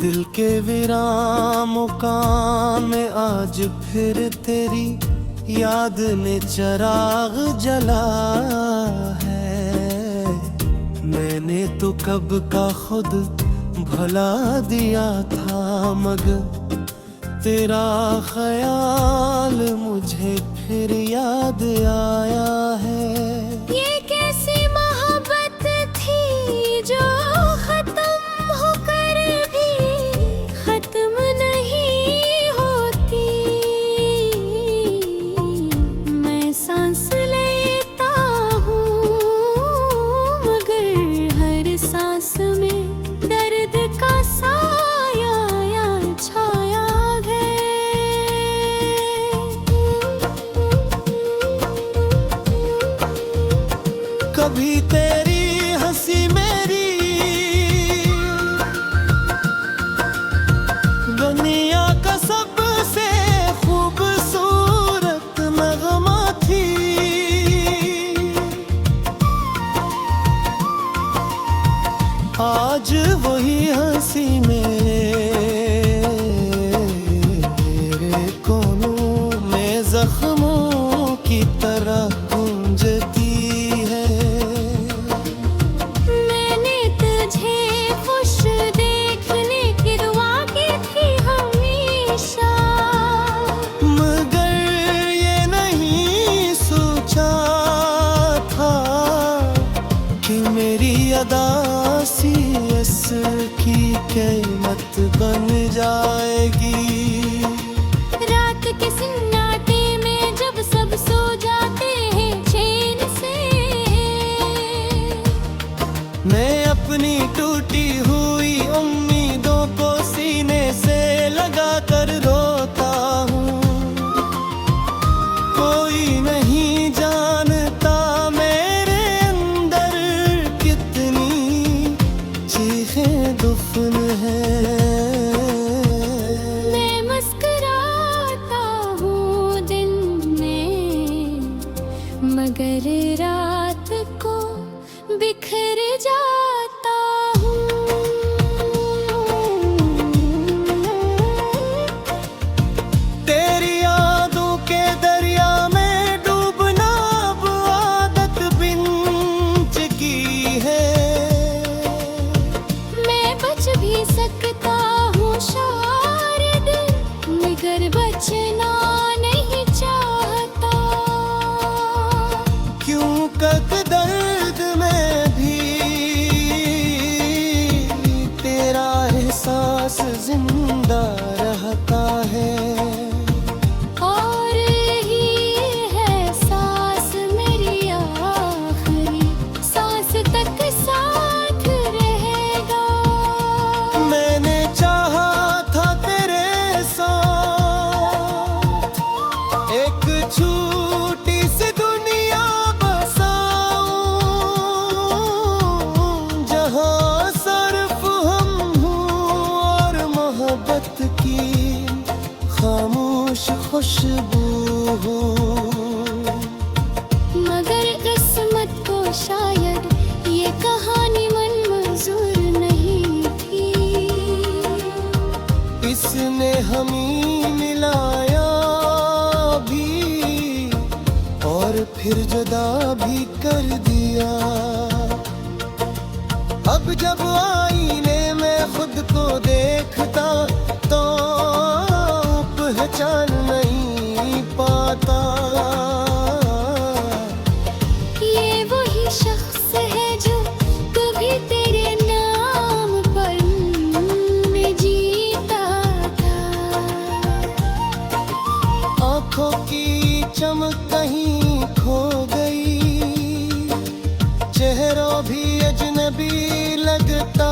दिल के विराम मुकाम में आज फिर तेरी याद ने चिराग जला है। मैंने तो कब का खुद भला दिया था, मगर तेरा ख्याल मुझे फिर याद आया है। ये कैसी मोहब्बत थी जो खत्म होकर भी खत्म नहीं होती। मैं सांस लेता हूँ मगर हर सांस में दर्द का साया या छाया है। कभी तेरी हंसी मेरी दुनिया का सबसे खूबसूरत नगमा थी। आज वही हंसी मेरे कोनों में जख्मों की तरह गूंजती है। मैंने तुझे खुश देखने की दुआ की थी हमेशा, मगर ये नहीं सोचा था कि मेरी अदासी की कीमत बन जाएगी। रात के सन्नाटे में जब सब सो जाते हैं चैन से, मैं अपनी टूटी हुई उम्मीदों को सीने से लगा कर रोता हूँ। कोई नहीं जानता मेरे अंदर कितनी चीखें दुफन है। मैं मुस्कुराता हूँ दिन में मगर रात को बिखर जाता हूँ। तेरी यादों के दरिया में डूबना अब आदत बिन चुकी है। मैं बच भी सकता हूँ शायद मगर बचना नहीं चाहता। क्यों कद दर्द में भी तेरा एहसास जिंदा रहता है। और यही है सांस मेरी आखिरी सांस तक साथ रहेगा। मैंने चाहा था तेरे साथ एक छोटी सी दुनिया बसाऊं, जहां सिर्फ हम हूँ और मोहब्बत की खामोश खुशबू हो। मगर किस्मत को शायद ये कहानी मंजूर नहीं थी। इसने हमें मिलाया भी और फिर जुदा भी कर दिया। अब जब आईने में खुद को देखता तो पहचान नहीं पाता। ये वही शख्स है जो कभी तेरे नाम पर मैं जीता था। आंखों की चमक कहीं खो गई, चेहरों भी अजनबी लगता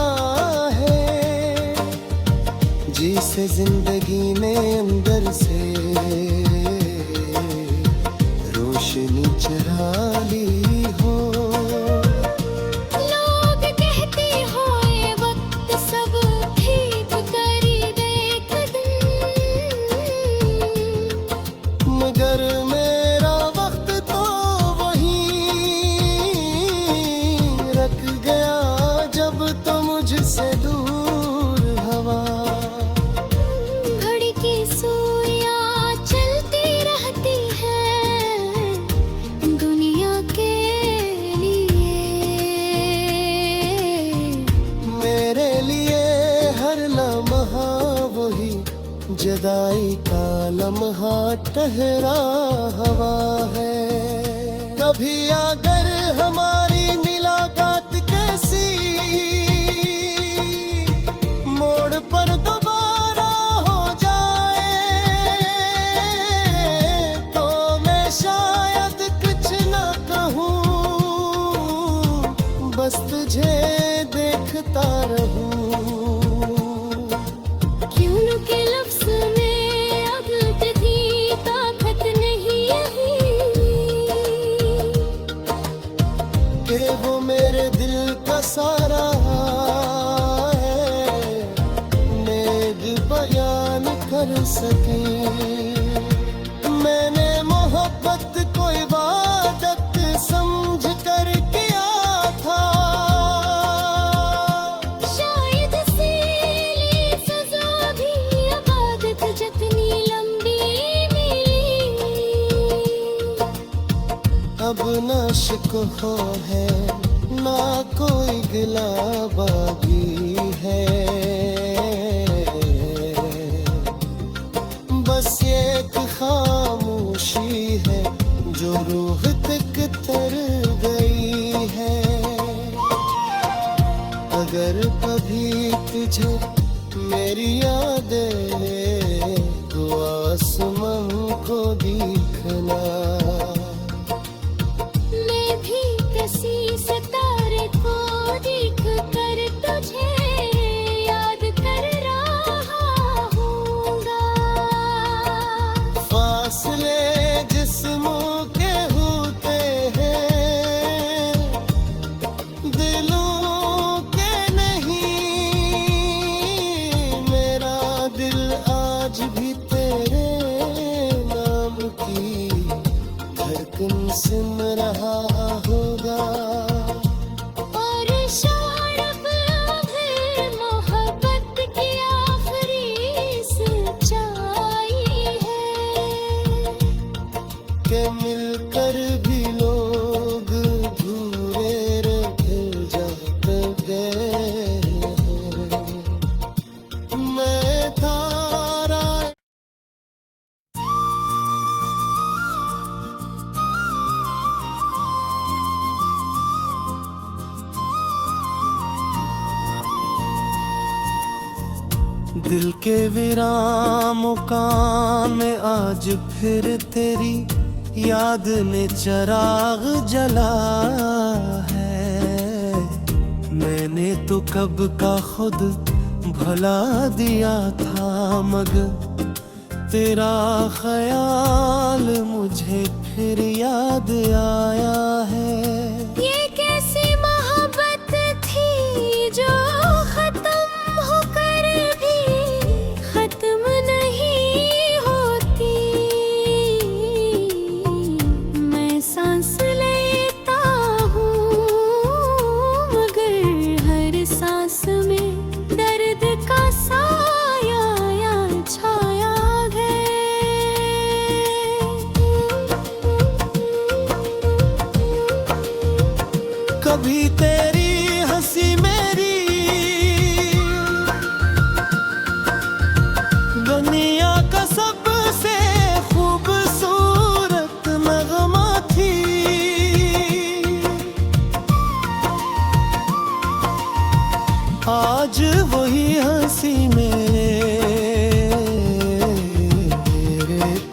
है। जिसे जिंदगी ने अंदर से रोशनी चरा ली हो। लोग कहते हो ये वक्त सब ठीक करी देख दिन, मगर मेरा वक्त तो वहीं रख गया जब तो मुझसे दूर हवा। जुदाई का लम्हा ठहरा हवा है। कभी अगर हमारी मुलाकात कैसी मोड़ पर दोबारा हो जाए, तो मैं शायद कुछ न कहूँ, बस तुझे देखता रहूँ। क्यों न के लफ्ज़ में अब थी ताकत नहीं यही कि वो मेरे दिल का सारा है, नेग बयान कर सके। मैंने मोहब्बत को इबादत समझ कर किया था, शायद इसीलिए सज़ा भी इबादत जितनी लंबी मिली। अब ना शिकवा है ना कोई गिला बागी है, बस एक खामोशी है जो रूह तक तर गई है। अगर कभी तुझे मेरी याद आए तो आसमान को देखना, मैं भी किसी सितारे को देख कर तुझे याद कर रहा हूँगा। फासले जिस्मों के होते हैं, दिलों के नहीं। मेरा दिल आज भी तेरे नाम की धड़कन सुन रहा होगा। और शायद फिर मोहब्बत की आखिरी सच्चाई है के मिलकर भी लोग अधूरे रह जाते गए। मैं तारा दिल के विराम मुकाम में आज फिर तेरी याद ने चिराग जला है। मैंने तो कब का खुद भुला दिया था, मगर तेरा ख्याल मुझे फिर याद आया है। ये कैसी मोहब्बत थी जो खत्म होकर भी खत्म नहीं होती। मैं सांस लेता हूँ मगर हर सांस में दर्द का साया या छाया है। कभी तेरी हंसी मेरी दुनिया का सबसे खूबसूरत नगमा थी। आज वही हंसी मेरे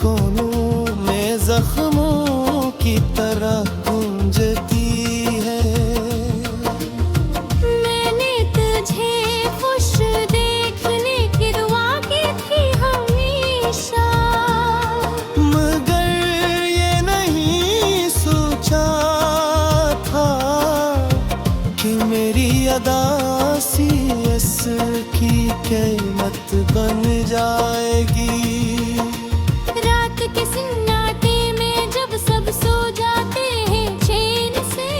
कोनों में जख्मों की तरह गूंजती है। मैंने तुझे खुश देखने की दुआ की थी हमेशा, मगर ये नहीं सोचा था कि मेरी अदासी असर की कीमत बन जाएगी। रात के सन्नाटे में जब सब सो जाते हैं चैन से,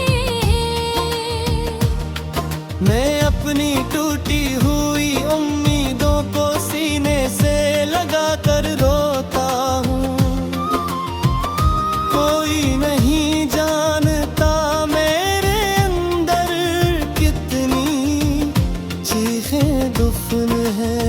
मैं अपनी टूटी हुई उम्मीदों को सीने से लगा कर रोता हूँ। कोई नहीं जानता मेरे अंदर कितनी चीखें दुफन है।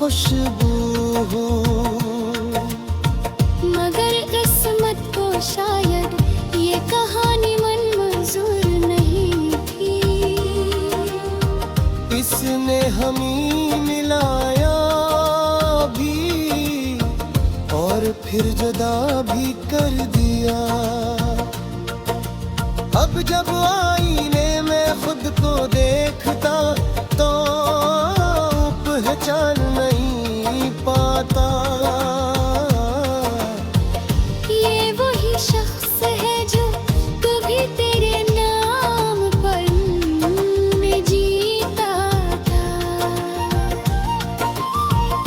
खुशबू हूँ। मगर किस्मत को शायद ये कहानी मंजूर नहीं थी। इसने हमें मिलाया भी और फिर जुदा भी कर दिया। अब जब आईने में खुद को देखता तो पहचान नहीं पाता। ये वही शख्स है जो कभी तेरे नाम पर में जीता था।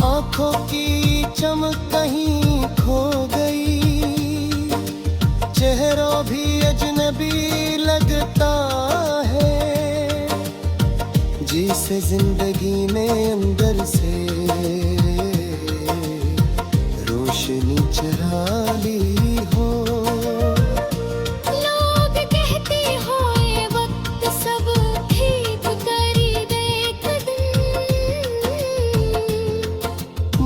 आंखों की चमक कहीं खो गई, चेहरा भी अजनबी लगता है। जिसे जिंदगी ने अंदर से रोशनी चुरा ली हो। लोग कहते हो ये वक्त सब ठीक करी देख दिन,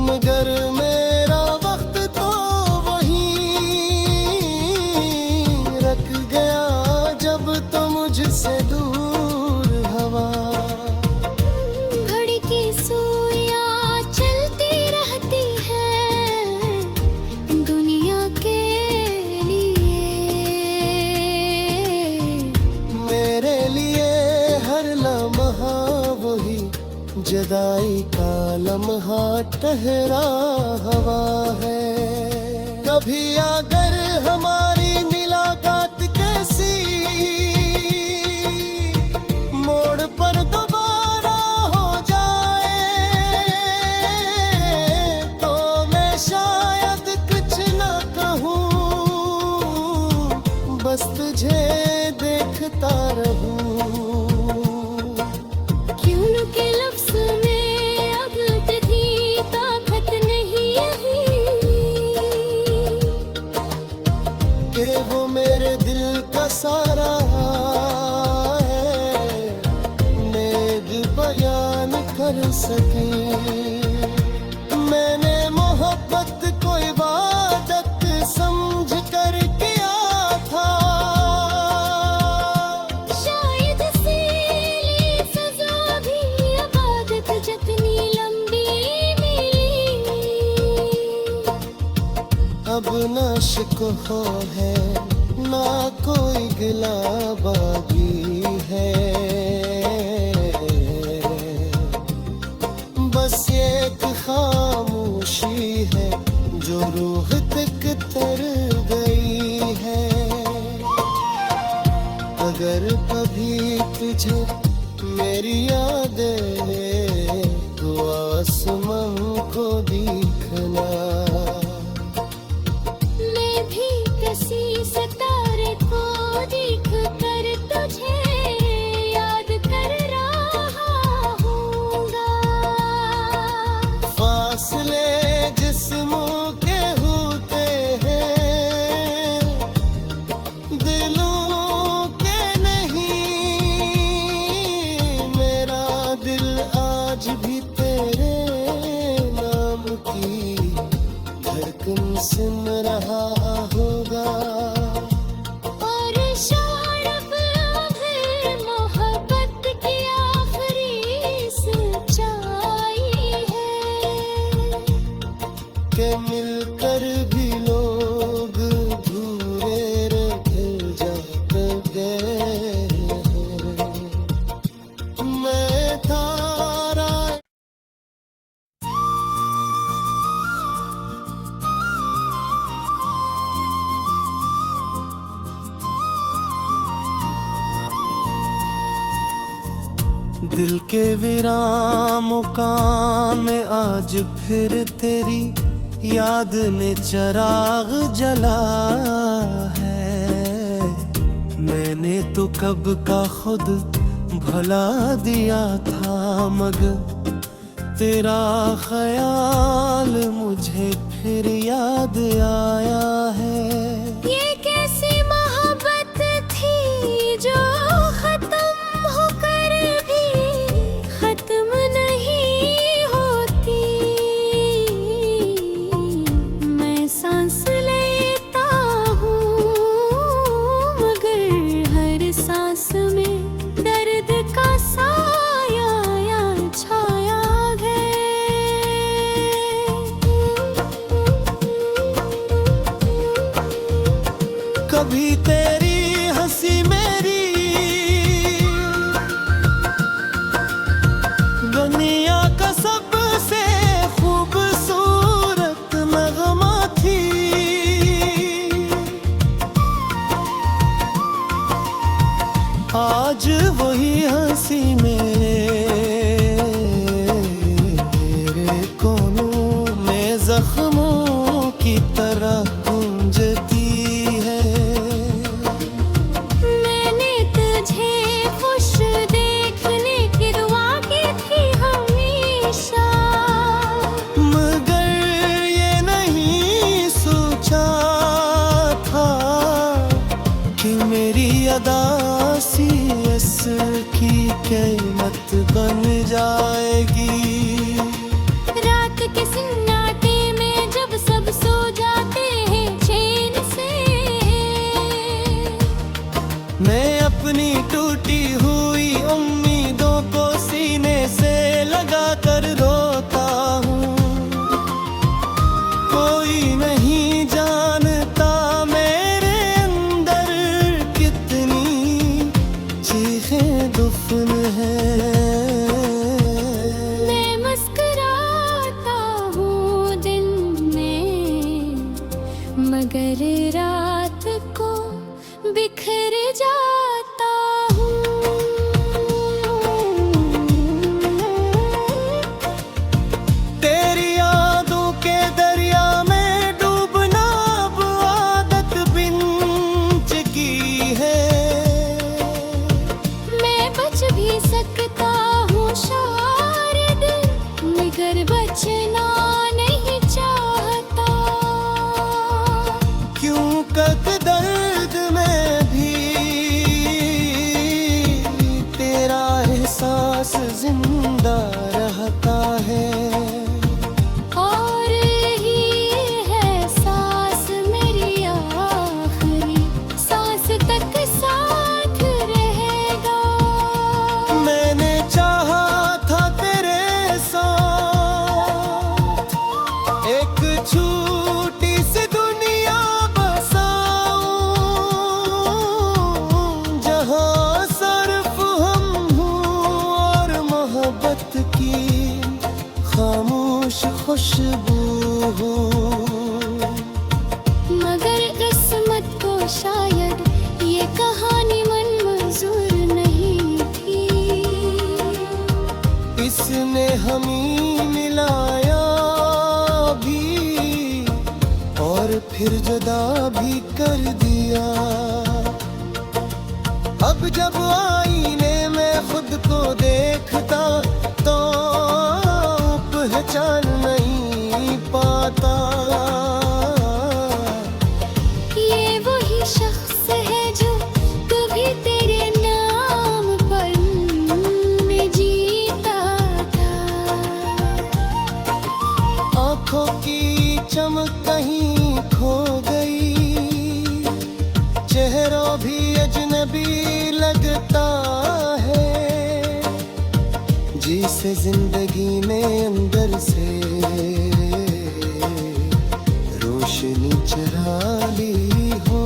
मगर मेरा वक्त तो वहीं रख गया जब तो मुझसे दूर हवा। घड़ी की सुइयां चलती रहती हैं दुनिया के लिए। मेरे लिए हर लम्हा वही जुदाई का लम्हा ठहरा हवा है। कभी अगर हमारी मुलाकात कैसी मोड़ पर दोबारा हो जाए तो मैं शायद कुछ ना कहूँ, बस तुझे देखता रहूँ। क्यों न के लफ्ज़ में अब इतनी ताकत नहीं है कि वो मेरे दिल का सारा है नेद बयान कर सके। मैंने मोहब्बत को इबादत समझ कर किया था। शायद सीली सजा भी इबादत जितनी लंबी मिली। अब ना शिकवा है ना कोई गिला बागी है। बस एक खामोशी है जो रूह तक तर गई है। अगर कभी तुझे मेरी याद तो आसमान को दिखना। मैं भी किसी सितारे को देख कर तुझे याद कर रहा हूँगा। फासले जिस्मों के होते हैं दिलों के नहीं। मेरा दिल आज भी तेरे नाम की धड़कन सुन रहा होगा। और शायद फिर मोहब्बत की आखिरी सच्चाई है के मिलकर भी लोग भूरे रह जाते गए। मैं तारा दिल के विराम मुकाम में आज फिर तेरी याद ने चिराग जला है। मैंने तो कब का खुद भुला दिया था मगर तेरा ख्याल मुझे फिर याद आया है। ये कैसी मोहब्बत थी जो खत्म होकर भी खत्म नहीं होती। भी तेरी हंसी मेरी दुनिया का सबसे खूबसूरत नगमा थी। आज वही हंसी मेरे कोनों में जख्मों की तरह गूंजती है। मैंने तुझे खुश देखने की दुआ की थी हमेशा, मगर ये नहीं सोचा था कि मेरी अदासी की कीमत बन जाएगी। रात के सन्नाटे में जब सब सो जाते हैं चैन से, मैं अपनी टूटी हुई उम्मीदों को सीने से लगा कर रोता हूँ। कोई नहीं जानता मेरे अंदर कितनी चीखें दुफन है। मैं मुस्कुराता हूँ दिन में, मगर रात को बिखर जाता हूँ। तेरी यादों के दरिया में डूबना अब आदत बिन चुकी है। मैं बच भी सकता हूँ शायद, मगर बचना नहीं चाहता। क्यों कद दर्द में भी तेरा एहसास जिंदा रहता है। और यही है सांस मेरी आखिरी सांस तक साथ रहेगा। मैंने चाहा था तेरे साथ एक छोटी सी दुनिया बसाऊं, जहां सिर्फ हम हूँ और मोहब्बत की खामोश खुशबू हो। मगर किस्मत को शायद ये कहानी मंजूर नहीं थी। इसने हमें मिलाया भी और फिर जुदा भी कर दिया। अब जब आईने में खुद को देखता तो पहचान नहीं पाता। ये वही शख्स है जो कभी तेरे नाम पर मैं जीता था। आंखों की चमक कहीं खो गई, चेहरा भी अजनबी लगता है। जिसे जिंदगी ने अंदर से रोशनी चरा ली हो।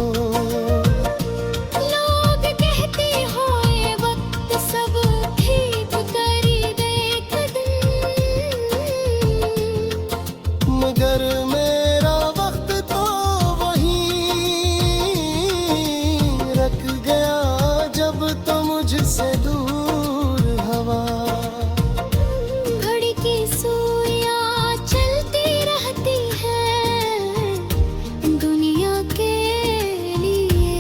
लोग कहते हो ये वक्त सब ठीक करी देख दिन, मगर मेरा वक्त तो वहीं रख गया जब तो मुझसे दूर हवा। घड़ी की सुइयां चलती रहती हैं दुनिया के लिए।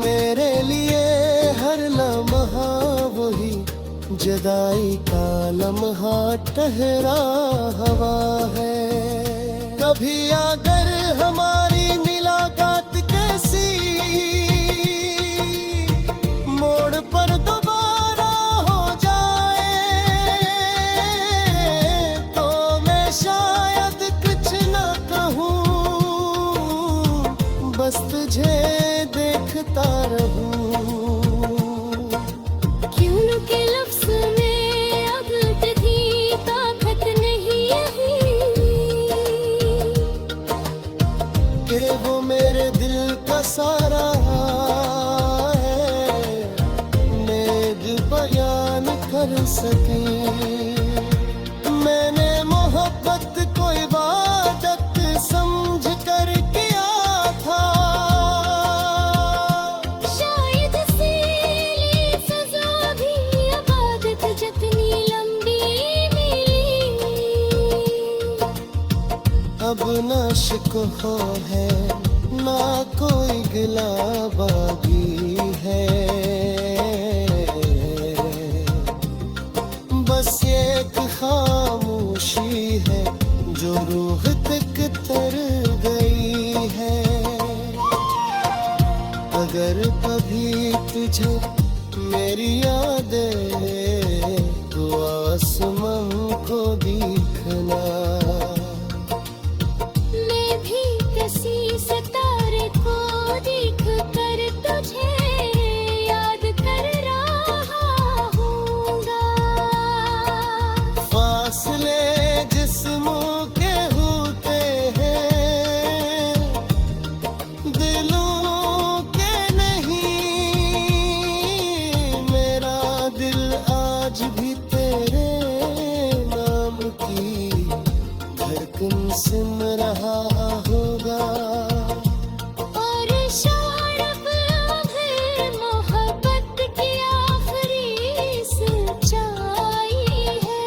मेरे लिए हर लम्हा वही जुदाई का लम्हा ठहरा हवा है। कभी अगर हमारी मुलाकात कैसी मोड़ पर दोबारा हो जाए तो मैं शायद कुछ न कहूँ, बस तुझे देखता रहूं। क्यों न के लफ्ज़ में अब थी ताकत नहीं यही, कर सके। मैंने मोहब्बत को इबादत समझ कर किया था, शायद सीली सजा भी इबादत जितनी लंबी मिली। अब ना शिकवा है ना कोई गिला बागी है, बस एक खामोशी है जो रूह तक तर गई है। अगर कभी तुझे मेरी याद तो आसमान को दिखना, मैं भी किसी सितारे को देख कर तुझे याद कर रहा हूँगा। फासले जिस्मों के होते हैं, दिलों के नहीं। मेरा दिल आज भी तेरे नाम की धड़कन सुन रहा होगा। और शायद अगर मोहब्बत की आखिरी सच्चाई है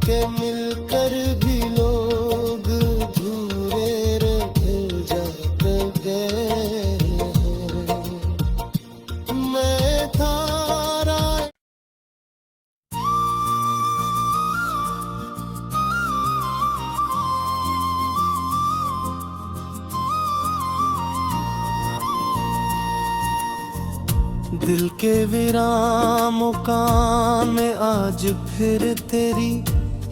के मिलकर भी लोग अधूरे रह जाते हैं। मैं तारा दिल के विराम मुकाम में आज फिर तेरी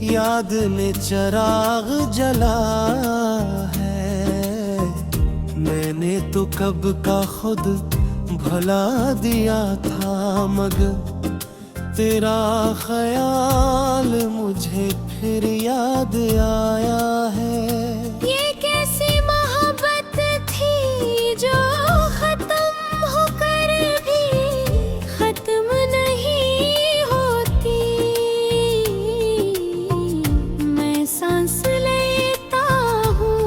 याद ने चिराग जला है। मैंने तो कब का खुद भुला दिया था, मगर तेरा ख्याल मुझे फिर याद आया है। ये कैसी मोहब्बत थी जो खत्म होकर भी खत्म नहीं होती। मैं सांस लेता हूँ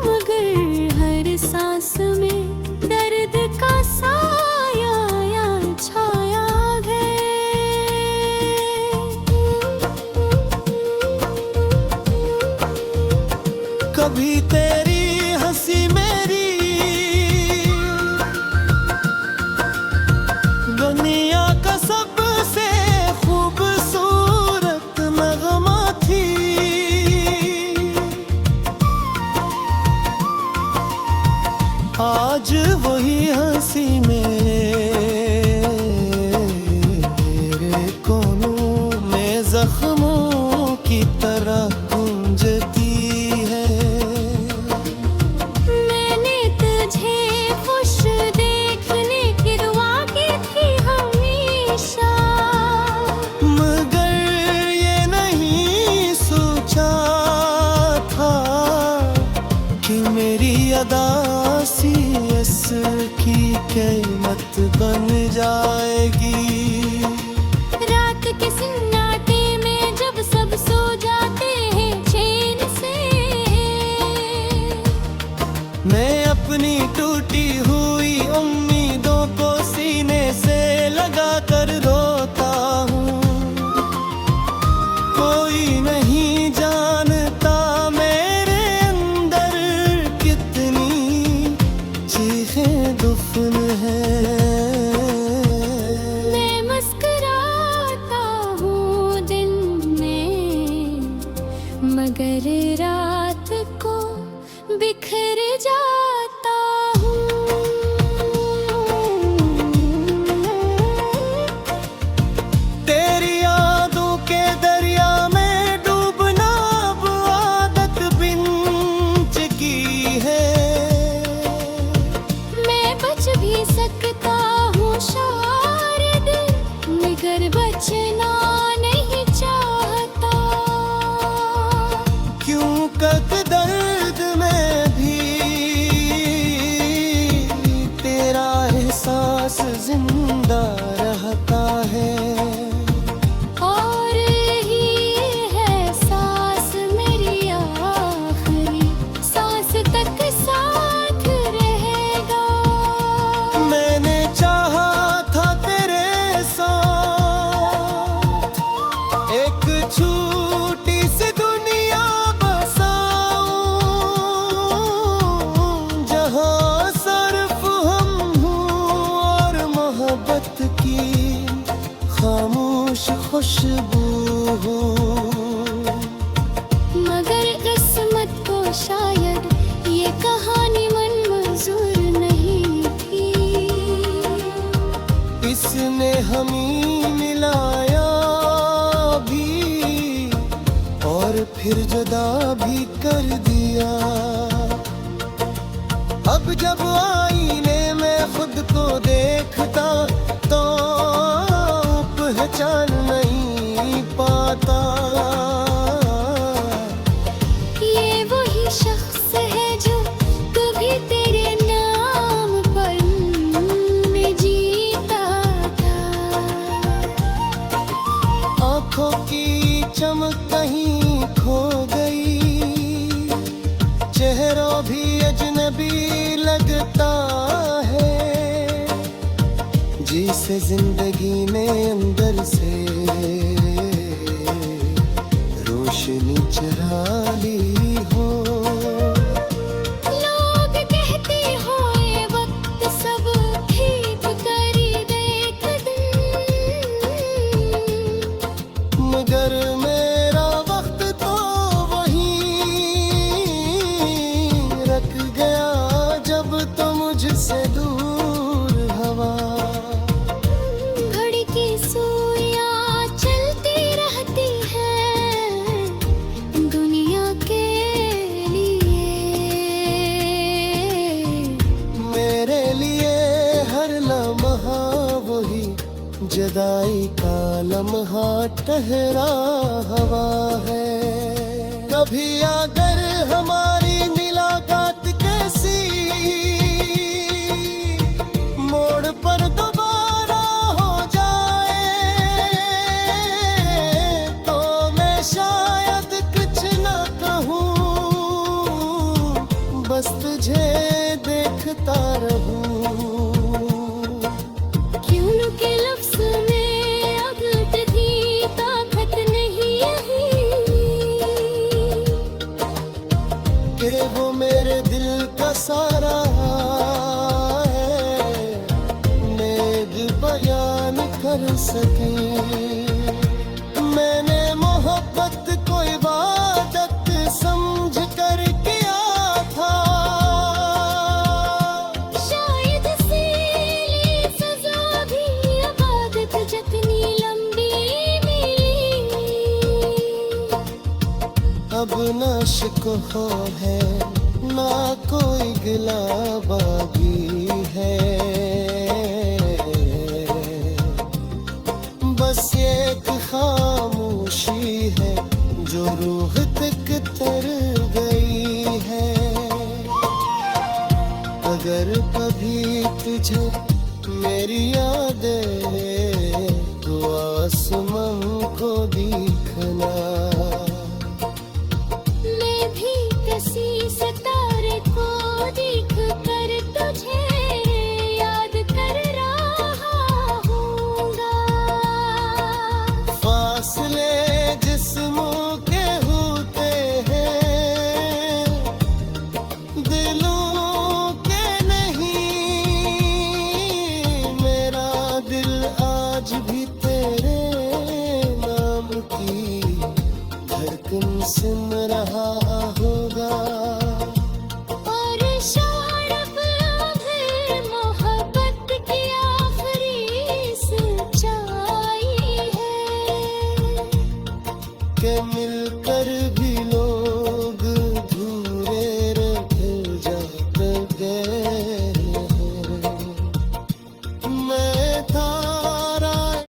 मगर हर सांस में दर्द का साया या छाया है। कभी तेरी हंसी मेरी दुनिया का सबसे खूबसूरत नगमा थी। आज वही हंसी मेरे कोनों में जख्मों की तरह गूंजती है। मैंने तुझे खुश देखने की दुआ की थी हमेशा, मगर ये नहीं सोचा था कि मेरी अदासी इसकी कीमत बन जाएगी। रात के सन्नाटे में जब सब सो जाते हैं चैन से, मैं अपनी टूटी हुई उम्मीदों को सीने से लगा कर रोता हूँ। कोई नहीं जानता मेरे अंदर कितनी चीखें दुफन है। मैं मुस्कुराता हूँ दिन में मगर रात को बिखर जाता हूँ। तेरी यादों के दरिया में डूबना अब आदत बिन चुकी है। मैं बच भी सकता हूँ शायद मगर बचना नहीं चाहता। क्यों कद दर्द में भी तेरा एहसास जिंदा रहा। खुशबू हूँ। मगर किस्मत को शायद ये कहानी मंजूर नहीं थी। इसने हमें मिलाया भी और फिर जुदा भी कर दिया। अब जब आईने में खुद को देखता तो पहचान नहीं पाता। ये वही शख्स है जो कभी तेरे नाम पर मैं जीता था। आँखों की चमक कहीं खो गई, चेहरा भी अजनबी लगता है। जिसे जिंदगी ने अंदर से रोशनी चरा ली हो। लोग कहते हो ये वक्त सब ठीक करी देख दे, मगर मेरा वक्त तो वहीं रख गया जब तो मुझसे दूर हवा। घड़ी की सुइयां चलती रहती हैं दुनिया के लिए। मेरे लिए हर लम्हा वही जुदाई का लम्हा ठहरा हवा है। कभी अगर हमारी मुलाकात कैसी मोड़ पर दोबारा हो जाए तो मैं शायद कुछ न कहूँ, बस तुझे देखता रहूँ। क्यों न के लफ्ज़ में अब थी ताकत नहीं यही कि वो मेरे दिल का सारा है नेद बयान कर सके। मैंने मोहब्बत को इबादत समझ कर किया था। शायद इसीलिए सजा भी इबादत जितनी लंबी मिली। अब ना शिकवा है ना कोई गिला बागी है, बस एक खामोशी है जो रूह तक तर गई है। अगर कभी तुझे मेरी याद तो आसमान को दिखना। मैं भी किसी सितारे को देख कर तुझे याद कर रहा हूँगा। फासले जिस्मों के होते हैं दिलों के नहीं। मेरा दिल आज भी तेरे नाम की धड़कन से